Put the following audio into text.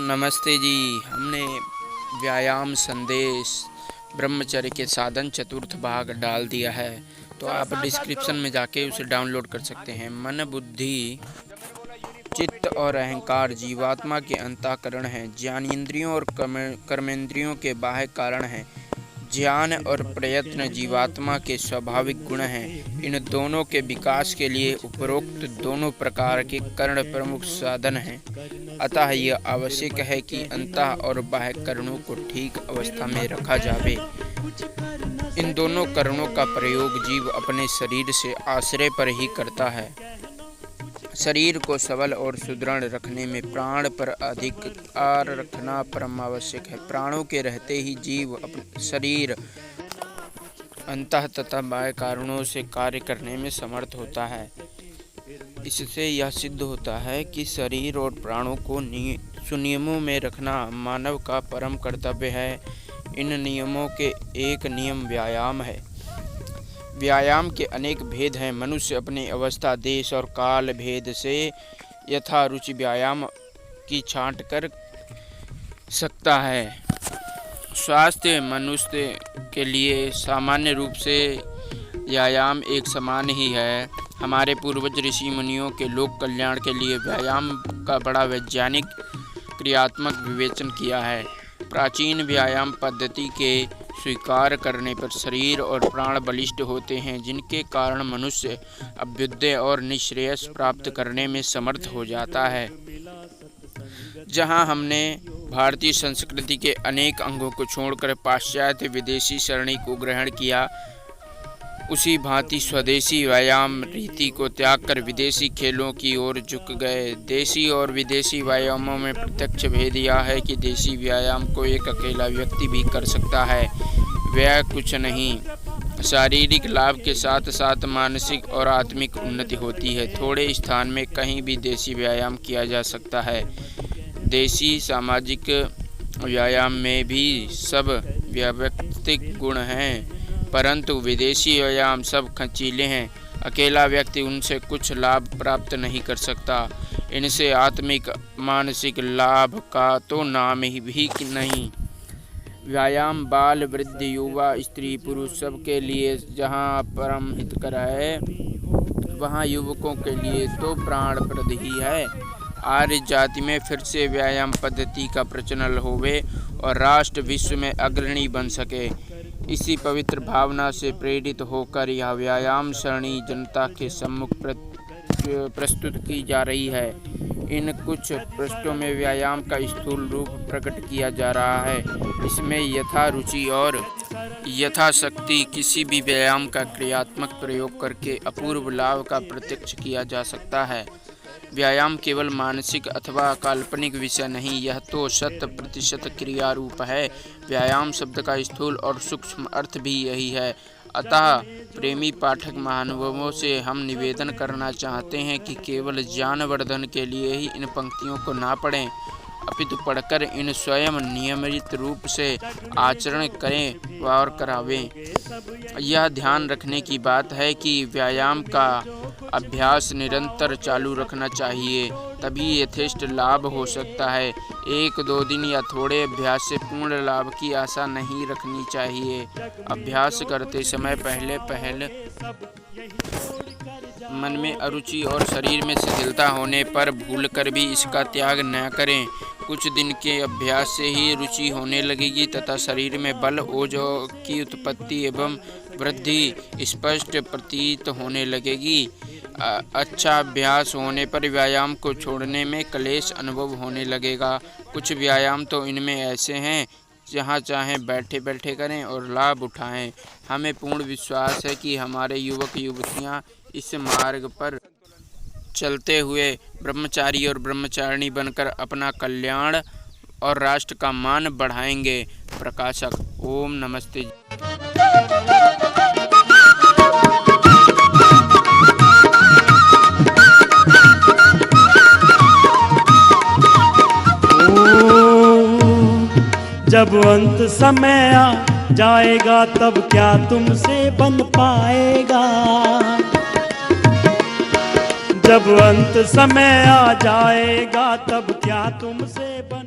नमस्ते जी। हमने व्यायाम संदेश ब्रह्मचर्य के साधन चतुर्थ भाग डाल दिया है, तो आप डिस्क्रिप्शन में जाके उसे डाउनलोड कर सकते हैं। मन, बुद्धि, चित्त और अहंकार जीवात्मा के अंतःकरण हैं। ज्ञानेंद्रियों और कर्मेंद्रियों के बाह्य कारण हैं। ज्ञान और प्रयत्न जीवात्मा के स्वाभाविक गुण हैं। इन दोनों के विकास के लिए उपरोक्त दोनों प्रकार के कर्ण प्रमुख साधन हैं। अतः यह आवश्यक है कि अंतः और बाह्य करणों को ठीक अवस्था में रखा जावे। इन दोनों करणों का प्रयोग जीव अपने शरीर से आश्रय पर ही करता है। शरीर को सबल और सुदृढ़ रखने में प्राण पर अधिकार रखना परम आवश्यक है। प्राणों के रहते ही जीव अपना शरीर अंतः तथा बाह्य कारणों से कार्य करने में समर्थ होता है। इससे यह सिद्ध होता है कि शरीर और प्राणों को सुनियमों में रखना मानव का परम कर्तव्य है। इन नियमों के एक नियम व्यायाम है। व्यायाम के अनेक भेद हैं। मनुष्य अपनी अवस्था, देश और काल भेद से यथा रुचि व्यायाम की छांट कर सकता है। स्वास्थ्य मनुष्य के लिए सामान्य रूप से व्यायाम एक समान ही है। हमारे पूर्वज ऋषि मुनियों के लोक कल्याण के लिए व्यायाम का बड़ा वैज्ञानिक क्रियात्मक विवेचन किया है। प्राचीन व्यायाम पद्धति के स्वीकार करने पर शरीर और प्राण बलिष्ठ होते हैं, जिनके कारण मनुष्य अभ्युदय और निःश्रेयस प्राप्त करने में समर्थ हो जाता है। जहां हमने भारतीय संस्कृति के अनेक अंगों को छोड़कर पाश्चात्य विदेशी सरणी को ग्रहण किया, उसी भांति स्वदेशी व्यायाम रीति को त्याग कर विदेशी खेलों की ओर झुक गए। देशी और विदेशी व्यायामों में प्रत्यक्ष भेद यह है कि देशी व्यायाम को एक अकेला व्यक्ति भी कर सकता है। वह कुछ नहीं, शारीरिक लाभ के साथ साथ मानसिक और आत्मिक उन्नति होती है। थोड़े स्थान में कहीं भी देशी व्यायाम किया जा सकता है। देशी सामाजिक व्यायाम में भी सब व्यक्तिक गुण हैं, परंतु विदेशी व्यायाम सब खर्चीले हैं। अकेला व्यक्ति उनसे कुछ लाभ प्राप्त नहीं कर सकता। इनसे आत्मिक मानसिक लाभ का तो नाम ही भी नहीं। व्यायाम बाल, वृद्ध, युवा, स्त्री, पुरुष सबके लिए जहाँ परम हितकर है, वहाँ युवकों के लिए तो प्राणप्रद ही है। आर्य जाति में फिर से व्यायाम पद्धति का प्रचलन होवे और राष्ट्र विश्व में अग्रणी बन सके, इसी पवित्र भावना से प्रेरित होकर यह व्यायाम सरणी जनता के सम्मुख प्रस्तुत की जा रही है। इन कुछ पृष्ठों में व्यायाम का स्थूल रूप प्रकट किया जा रहा है। इसमें यथा रुचि और यथाशक्ति किसी भी व्यायाम का क्रियात्मक प्रयोग करके अपूर्व लाभ का प्रत्यक्ष किया जा सकता है। व्यायाम केवल मानसिक अथवा काल्पनिक विषय नहीं, यह तो 100% क्रिया रूप है। व्यायाम शब्द का स्थूल और सूक्ष्म अर्थ भी यही है। अतः प्रेमी पाठक महानुभावों से हम निवेदन करना चाहते हैं कि केवल ज्ञानवर्धन के लिए ही इन पंक्तियों को ना पढ़ें, अपितु पढ़कर इन स्वयं नियमित रूप से आचरण करें और करावें। यह ध्यान रखने की बात है कि व्यायाम का अभ्यास निरंतर चालू रखना चाहिए, तभी यथेष्ट लाभ हो सकता है। 1-2 दिन या थोड़े अभ्यास से पूर्ण लाभ की आशा नहीं रखनी चाहिए। अभ्यास करते समय पहले मन में अरुचि और शरीर में शिथिलता होने पर भूलकर भी इसका त्याग न करें। कुछ दिन के अभ्यास से ही रुचि होने लगेगी तथा शरीर में बल, ओज की उत्पत्ति एवं वृद्धि स्पष्ट प्रतीत होने लगेगी। अच्छा अभ्यास होने पर व्यायाम को छोड़ने में क्लेश अनुभव होने लगेगा। कुछ व्यायाम तो इनमें ऐसे हैं जहाँ चाहें बैठे बैठे करें और लाभ उठाएं। हमें पूर्ण विश्वास है कि हमारे युवक युवतियाँ इस मार्ग पर चलते हुए ब्रह्मचारी और ब्रह्मचारिणी बनकर अपना कल्याण और राष्ट्र का मान बढ़ाएंगे। प्रकाशक। ओम नमस्ते। जब अंत समय आ जाएगा तब क्या तुमसे बन पाएगा। जब अंत समय आ जाएगा तब क्या तुमसे बन